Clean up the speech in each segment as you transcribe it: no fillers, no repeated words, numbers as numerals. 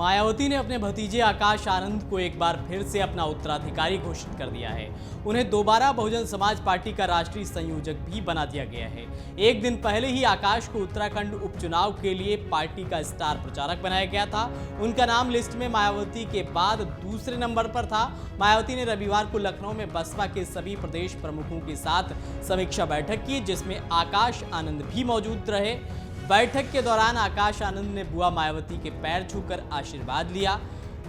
मायावती ने अपने भतीजे आकाश आनंद को एक बार फिर से अपना उत्तराधिकारी घोषित कर दिया है। उन्हें दोबारा बहुजन समाज पार्टी का राष्ट्रीय संयोजक भी बना दिया गया है। एक दिन पहले ही आकाश को उत्तराखंड उपचुनाव के लिए पार्टी का स्टार प्रचारक बनाया गया था। उनका नाम लिस्ट में मायावती के बाद दूसरे नंबर पर था। मायावती ने रविवार को लखनऊ में बसपा के सभी प्रदेश प्रमुखों के साथ समीक्षा बैठक की, जिसमें आकाश आनंद भी मौजूद रहे। बैठक के दौरान आकाश आनंद ने बुआ मायावती के पैर छूकर आशीर्वाद लिया।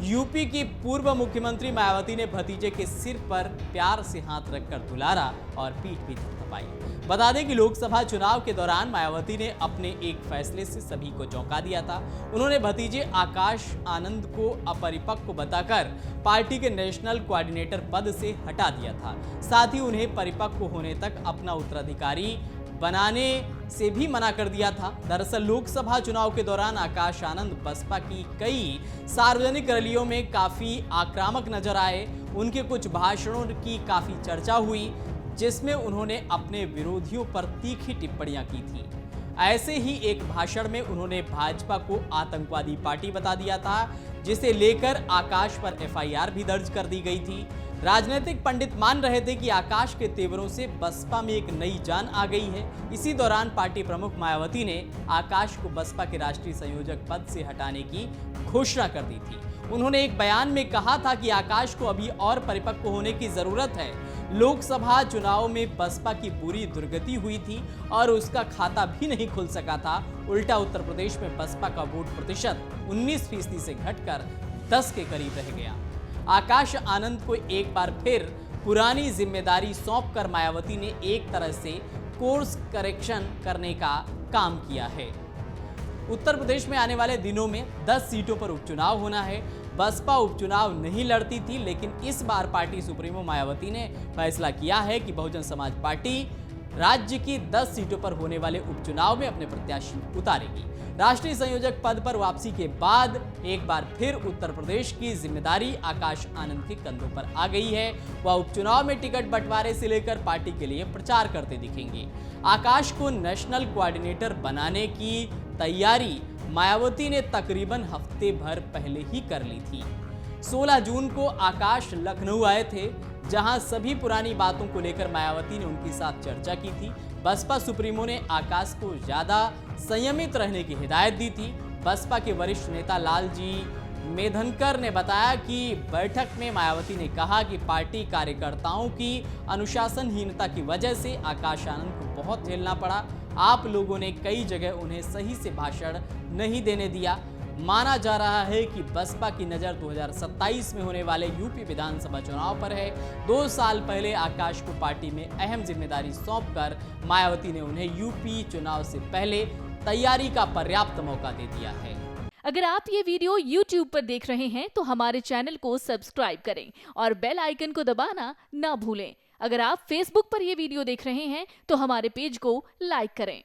यूपी की पूर्व मुख्यमंत्री मायावती ने भतीजे के सिर पर प्यार से हाथ रखकर दुलारा और पीठ भी थपथपाई। बता दें कि लोकसभा चुनाव के दौरान मायावती ने अपने एक फैसले से सभी को चौंका दिया था। उन्होंने भतीजे आकाश आनंद को अपरिपक्व बताकर पार्टी के नेशनल कोऑर्डिनेटर पद से हटा दिया था। साथ ही उन्हें परिपक्व होने तक अपना उत्तराधिकारी बनाने से भी मना कर दिया था। दरअसल लोकसभा चुनाव के दौरान आकाश आनंद बसपा की कई सार्वजनिक रैलियों में काफी आक्रामक नजर आए। उनके कुछ भाषणों की काफी चर्चा हुई, जिसमें उन्होंने अपने विरोधियों पर तीखी टिप्पणियां की थी। ऐसे ही एक भाषण में उन्होंने भाजपा को आतंकवादी पार्टी बता दिया था, जिसे लेकर आकाश पर एफआईआर भी दर्ज कर दी गई थी। राजनीतिक पंडित मान रहे थे कि आकाश के तेवरों से बसपा में एक नई जान आ गई है। इसी दौरान पार्टी प्रमुख मायावती ने आकाश को बसपा के राष्ट्रीय संयोजक पद से हटाने की घोषणा कर दी थी। उन्होंने एक बयान में कहा था कि आकाश को अभी और परिपक्व होने की जरूरत है। लोकसभा चुनाव में बसपा की बुरी दुर्गति हुई थी और उसका खाता भी नहीं खुल सका था। उल्टा उत्तर प्रदेश में बसपा का वोट प्रतिशत 19% से घटकर 10 के करीब रह गया। आकाश आनंद को एक बार फिर पुरानी जिम्मेदारी सौंपकर मायावती ने एक तरह से कोर्स करेक्शन करने का काम किया है। उत्तर प्रदेश में आने वाले दिनों में 10 सीटों पर उपचुनाव होना है। बसपा उपचुनाव नहीं लड़ती थी, लेकिन इस बार पार्टी सुप्रीमो मायावती ने फैसला किया है कि बहुजन समाज पार्टी राज्य की 10 सीटों पर होने वाले उपचुनाव में अपने प्रत्याशी उतारेगी। राष्ट्रीय संयोजक पद पर वापसी के बाद एक बार फिर उत्तर प्रदेश की जिम्मेदारी आकाश आनंद के कंधों पर आ गई है। वह उपचुनाव में टिकट बंटवारे से लेकर पार्टी के लिए प्रचार करते दिखेंगे। आकाश को नेशनल कोऑर्डिनेटर बनाने की तैयारी मायावती ने तकरीबन हफ्ते भर पहले ही कर ली थी। 16 जून को आकाश लखनऊ आए थे, जहां सभी पुरानी बातों को लेकर मायावती ने उनके साथ चर्चा की थी। बसपा सुप्रीमो ने आकाश को ज्यादा संयमित रहने की हिदायत दी थी। बसपा के वरिष्ठ नेता लालजी मेधनकर ने बताया कि बैठक में मायावती ने कहा कि पार्टी कार्यकर्ताओं की अनुशासनहीनता की वजह से आकाश आनंद को बहुत झेलना पड़ा। आप लोगों ने कई जगह उन्हें सही से भाषण नहीं देने दिया। माना जा रहा है कि बसपा की नज़र 2027 में होने वाले यूपी विधानसभा चुनाव पर है। 2 साल पहले आकाश को पार्टी में अहम जिम्मेदारी सौंपकर मायावती ने उन्हें यूपी चुनाव से पहले तैयारी का पर्याप्त मौका दे दिया है। अगर आप ये वीडियो YouTube पर देख रहे हैं तो हमारे चैनल को सब्सक्राइब करें और बेल आइकन को दबाना ना भूलें। अगर आप Facebook पर ये वीडियो देख रहे हैं तो हमारे पेज को लाइक करें।